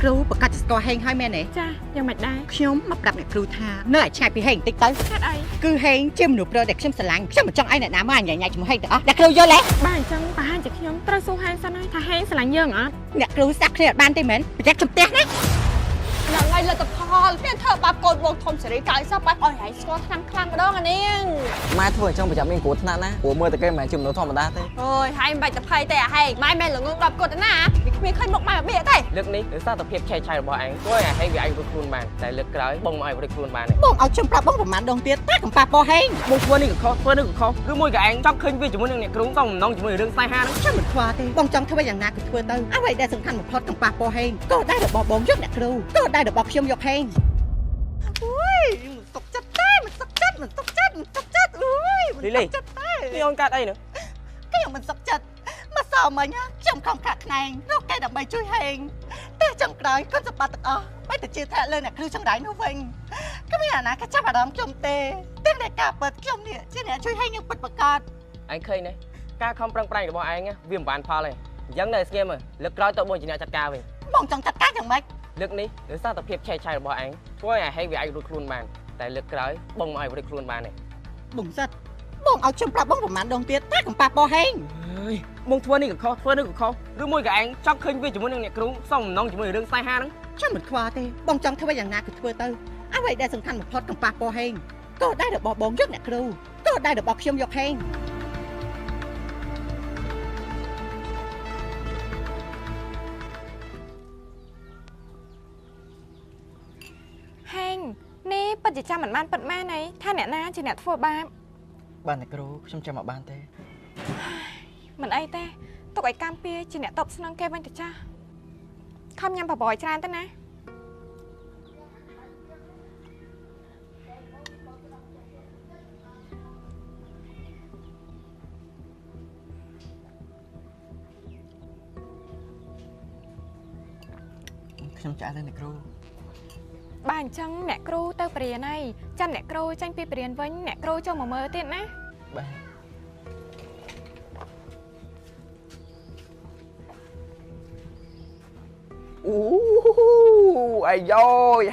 ครูประกาศสกอร์แห้งให้แม่ไหนจ้ายังไม่ได้ខ្ញុំមកប្រាប់អ្នកគ្រូថានៅឲ្យឆ្ងាយពីហេងបន្តិចទៅហេតុអីគឺហេងជាមនុស្សប្រុសដែលខ្ញុំស្រឡាញ់ខ្ញុំមិនចង់ឲ្យអ្នកណាមកអញ្ញែជាមួយហេងទាំងអស់អ្នកគ្រូយល់ទេបាទអញ្ចឹងប្រហែលជាខ្ញុំត្រូវសួរហេងសិនហើយថាហេងស្រឡាញ់យើងអត់អ្នកគ្រូសាក់គ្នាអត់បានទេមែនប្រយ័ត្នចំផ្ទះណាយ៉ាងไงលទ្ធផលមានធ្វើបាបកូនបងធំសេរីកាយសោះបាត់ឲ្យហែងស្គាល់ឆ្នាំខ្លាំងម្ដងអានេះម៉ែធ្វើអញ្ចឹងប្រចាំមានគ្រោះថ្នាក់ណាព្រោះមើលតែគេមិនមែនជាមនុស្សធម្មតាទេអូយហែងមិនបាច់ទៅភ័យទេអាហែងម៉ែមិនល្ងងដល់គាត់ណាវាគ្មានឃើញមុខម៉ែរបៀបទេលើកនេះដោយសារតែភាពឆេះឆាយរបស់ឯងធ្វើឲ្យហេងវាអាចរួចខ្លួនបានតែលើកក្រោយបងមិនឲ្យរួចខ្លួនបានទេបងឲ្យខ្ញុំប្រាប់បងប្រហែលដងទៀតតែកំប៉ះពោះហេងបងធ្វើនេះក៏ខុសធ្វើនេះក៏ខុសឬមួយក៏ឯងចង់ឃើញវាជាមួយនឹងអ្នកគ្រូសំណងជាមួយរឿងស្នេហាហ្នឹងខ្ញុំមិនខ្វល់ទេបងចង់ធ្វើយ៉ាងណាក៏ធ្វើទៅអ្វីដែលសំខាន់បំផុតកំប៉ះពោះហេងក៏ដែររបស់បងយកអ្នកគ្រូក៏ដែររបស់ខ្ញុំយកហេងអូយសុកចិត្តទេមិនសុកចិត្តមិនសុកចិត្តមិនសុកចិត្តអូយលីលីចិត្តទេនេះអូនកាត់អីហ្នឹងខ្ញុំមិនសុកចិត្តមកសោមិញខ្ញុំខំខាក់ខ្នែងរកគេដើម្បីជួយហេងតែចុងក្រោយគាត់សម្បត្តិទាំងអស់បែរទៅជាថាលើអ្នកគ្រូចង្រៃនោះវិញគ្មានអាណាក៏ចាប់អារម្មណ៍ខ្ញុំទេទាំងតែការពិតខ្ញុំនេះជាអ្នកជួយហេងយ៉ាងពិតប្រាកដឯងឃើញទេការខំប្រឹងប្រែងរបស់ឯងវាមិនបានផលទេអញ្ចឹងនៅស្ងៀមលើកក្រោយទៅបងជាអ្នកចាត់ការវិញបងចង់ចាត់ការយ៉ាងម៉េចលើកនេះដោយសារតែភាពឆេះឆាយរបស់ឯងធ្វើឲ្យហេងវាអាចរួចខ្លួនបានតែលើកក្រោយបងមិនឲ្យរួចខ្លួនបានទេបងសិតបងឲ្យខ្ញុំប្រាប់បងប្រហែលដងទៀតតែកំប៉ះពោះហេងអើយបងធ្វើនេះក៏ខុសធ្វើនេះក៏ខុសឬមួយក៏ឯងចង់ឃើញវាជាមួយនឹងអ្នកគ្រូសំណងជាមួយរឿងស្នេហាហ្នឹងខ្ញុំមិនខ្វល់ទេបងចង់ធ្វើយ៉ាងណាក៏ធ្វើទៅអ្វីដែលសំខាន់បំផុតកំប៉ះពោះហេងក៏ដែររបស់បងយកអ្នកគ្រូក៏ដែររបស់ខ្ញុំយកហេងហេងនេះពិតជាចាំមិនបានពិតមែនទេថាអ្នកណាជាអ្នកធ្វើបាបបានអ្នកគ្រូខ្ញុំចាំមកបានទេមិនអីទេទុកឲ្យកម្មពៀជាអ្នកតបស្នងគេវិញទៅចាស់ខំញ៉ាំបបរច្រើនទៅណាខ្ញុំចាស់ទៅអ្នកគ្រូបាទអញ្ចឹងអ្នកគ្រូទៅបរៀនហើយចាំអ្នកគ្រូចាញ់ពីបរៀនវិញអ្នកគ្រូចូលមកមើលទៀតណាបាទអូអាយយោ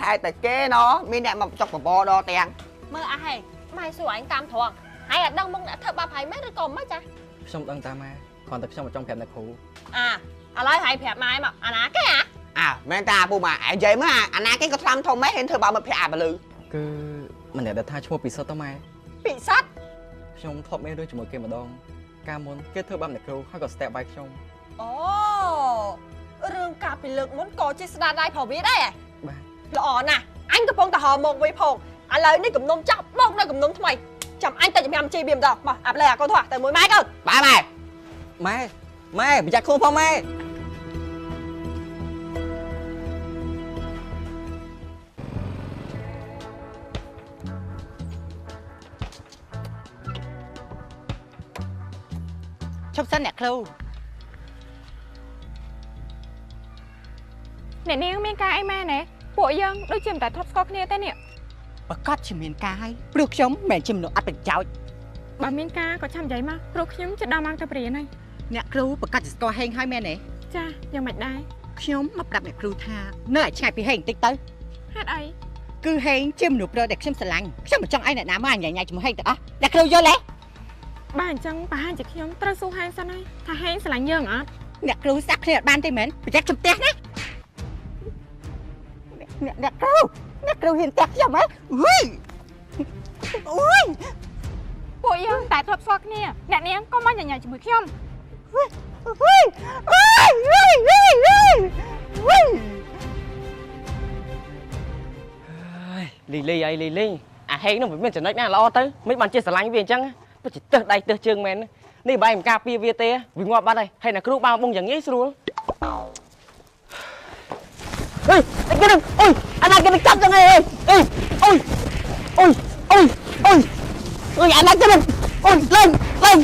ហេតុតែគេណោះមានអ្នកមកចុកបបដទាំងមើលអាហែងម៉ែសួរអញតាមត្រង់ហើយអត់ដឹងមកអ្នកធ្វើបាបហែងមែនឬក៏មិនចាខ្ញុំដឹងតាមម៉ែគ្រាន់តែខ្ញុំមកចង់ប្រាប់អ្នកគ្រូឥឡូវហែងប្រាប់ម៉ែមកអាណាគេមែនតាពូម៉ែឯងនិយាយមើលអាណាគេក៏ថ្លាំធំម៉ែហ៊ានធ្វើបាបមិត្តភក្តិអាបលឺគឺម្នាក់ដែលថាឈ្មោះពិសិដ្ឋទៅម៉ែពិសិដ្ឋខ្ញុំធ្លាប់មានរឿងជាមួយគេម្ដងកាលមុនគេធ្វើបាបអ្នកគ្រូហើយក៏ស្ទាក់បាយខ្ញុំអូរឿងកាលពីលើកមុនក៏ជាស្ដារដៃប្រវាដែរបាទល្អណាស់អញកំពុងតែហៅមកវិញផងឥឡូវនេះគំនុំចាប់មកនៅគំនុំថ្មីចាំអញទៅជំរាំជីវាម្ដងមកអាប់លើអាកូនធោះទៅមួយម៉ែកូនបាទម៉ែប្រយ័ត្នខ្លួនផងម៉ែឈប់សិនអ្នកគ្រូអ្នកនាងមានការអីមែនទេពួកយើងដូចជាមិនតែធ្លាប់ស្គាល់គ្នាទេនេះប្រកាសជាមានការហើយព្រោះខ្ញុំមិនមែនជាមនុស្សអត់ប្រយោជន៍បើមានការក៏ចាំនិយាយមកព្រោះខ្ញុំจะដល់មកទៅព្រានហើយអ្នកគ្រូប្រកាសជាស្គាល់ហេងហើយមែនទេចាយ៉ាងមិនដែរខ្ញុំមកប្រាប់អ្នកគ្រូថានៅឲ្យឆ្ងាយពីហេងបន្តិចទៅហេតុអីគឺហេងជាមនុស្សប្រុសដែលខ្ញុំស្រឡាញ់ខ្ញុំមិនចង់ឲ្យអ្នកណាមកអញ្ញែជាមួយហេងទាំងអស់អ្នកគ្រូយល់ទេបាទអញ្ចឹងប្រហែលជាខ្ញុំត្រូវសួរហេងសិនហើយថាហេងស្រឡាញ់យើងអត់អ្នកគ្រូសាក់គ្នាអត់បានទេមែនប្រយ័ត្នចំផ្ទះណាអ្នកគ្រូហ៊ានតាក់ខ្ញុំហ៎អូយពួកយើងតែធ្លាប់ស្គាល់គ្នាអ្នកនាងក៏មកញញជាមួយខ្ញុំលីលីអាហេងនោះវាមានចំណុចណាល្អទៅមិនបានជាស្រឡាញ់វាអញ្ចឹងពិតជាទើសដៃទើសជើងមែននេះបែរមិនការពារវាទេវាងាប់បាត់ហើយអ្នកគ្រូបាបងយ៉ាងងាយស្រួលអេគេនឹងអូយអាណាគេនឹងចាប់ចឹងហេអូយអាណាគេនឹងអូយឡើងអូយ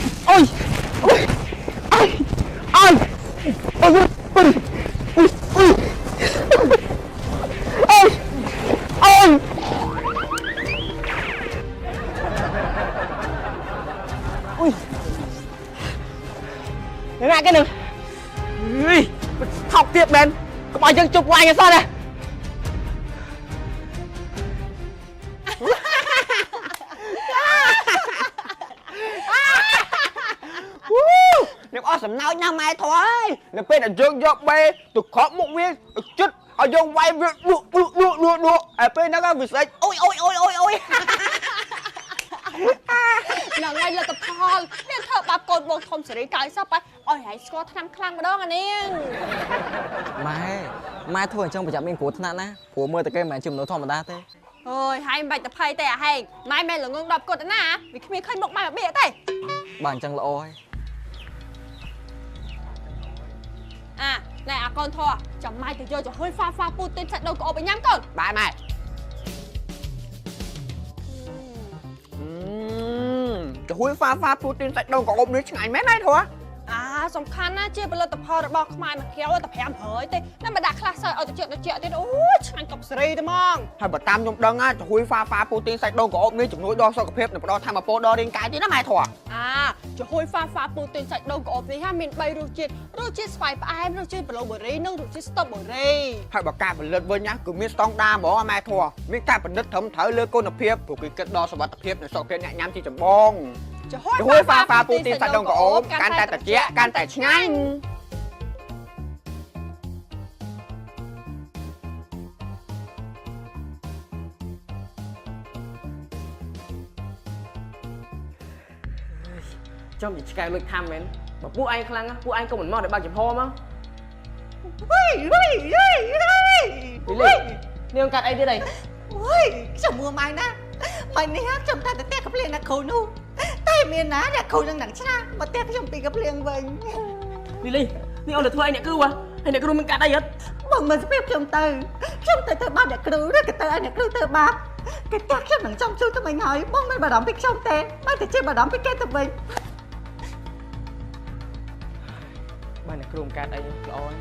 ណាគេនឹងថោកទៀតមែនកុំឲ្យយើង យើងជប់ពួកអញអត់សោះណា អ្នកអស់សំណើចណាស់ម៉ែធွာអើយនៅពេលដែលយើងយកបេទៅខកមុខវាជិតឲ្យយើងវាយវាលក់ហើយពេលហ្នឹងវាស្រេចអូយ ហ្នឹងហើយលទ្ធផលនេះធ្វើបាបកូនបងធំសេរីកាយសោះប៉ឲ្យហែងស្គាល់ឆ្នាំខ្លាំងម្ដងអានាង ម៉ែធ្វើអញ្ចឹងប្រចាំមានគ្រោះថ្នាក់ណាព្រោះមើលតែគេមិនមែនជាមនុស្សធម្មតាទេ អើយហែងមិនបាច់ទៅភ័យទេអាហែងម៉ែមែនល្ងង10កត់ណាវាគ្មានឃើញមុខម៉ែមកបៀកទេ បើអញ្ចឹងល្អហើយ អាណែអាកូនធေါ်ចាំម៉ែទៅយកចំហុយហ្វាពូទិញសាច់ដូវក្អប់ឲ្យញ៉ាំកូន បាទម៉ែទៅហួយហ្វាពូទីនសាច់ដូងក្អប់នេះឆ្ងាញ់មែនម៉ែធွာ អាសំខាន់ណាជាផលិតផលរបស់ខ្មែរមកក្រៅតែ500ទេណាមិនដាក់ខ្លះសើឲ្យតិចទៀតអូយឆ្ងាញ់កប់សេរីទេហ្មង ហើយបើតាមខ្ញុំដឹងទៅហួយហ្វាពូទីនសាច់ដូងក្អប់នេះជំនួយដល់សុខភាពនិងផ្ដល់ធម៌ពលដល់រាងកាយទៀតណាម៉ែធွာ ចំហុយហ្វាពូទិញសាច់ដូងក្អប់នេះមាន3រសជាតិស្វាយផ្អែមរសជាតិប្លូប៊ឺរីនិងរសជាតិស្ទ្រូប៊ឺរី ហើយបើការផលិតវិញណាគឺមានស្តង់ដារហ្មងម៉ែធွာមានការផលិតត្រឹមត្រូវលើគុណភាពព្រោះគេគិតដល់សុវត្ថិភាពនិងសុខភាពអ្នកញ៉ាំជាចម្បង ចំហុ ហួយហ្វាពូទីនសាច់ដូងក្អប់កាន់តែត្រជាក់កាន់តែឆ្ងាញ់ ចំជាឆ្កែលួចខាំមែនបើពួកឯងខ្លាំងណាពួកឯងក៏មិនមកដល់បើកចំហមក ហុយ លីនាងកាត់អីទៀតអី ខ្ញុំមួម៉ៃណាម៉ៃនេះខ្ញុំតែតែកភ្លៀងអ្នកគ្រូនោះតែមានណាអ្នកគ្រូនឹងឆ្នាមកតែខ្ញុំពីកភ្លៀងវិញ លីនេះអូនទៅធ្វើអីអ្នកគ្រូហ៎ហើយអ្នកគ្រូមិនកាត់អីអត់ បងមើលស្ពីបខ្ញុំទៅបាបអ្នកគ្រូឬក៏ទៅឲ្យអ្នកគ្រូទៅបាបគេតែខ្ញុំនឹងចង់ជួយទៅវិញហើយបងមិនបារម្ភពីខ្ញុំទេតែតែជាបារម្ភពីគេទៅវិញ បើអ្នកគ្រូមិនកាត់អីល្អហើយ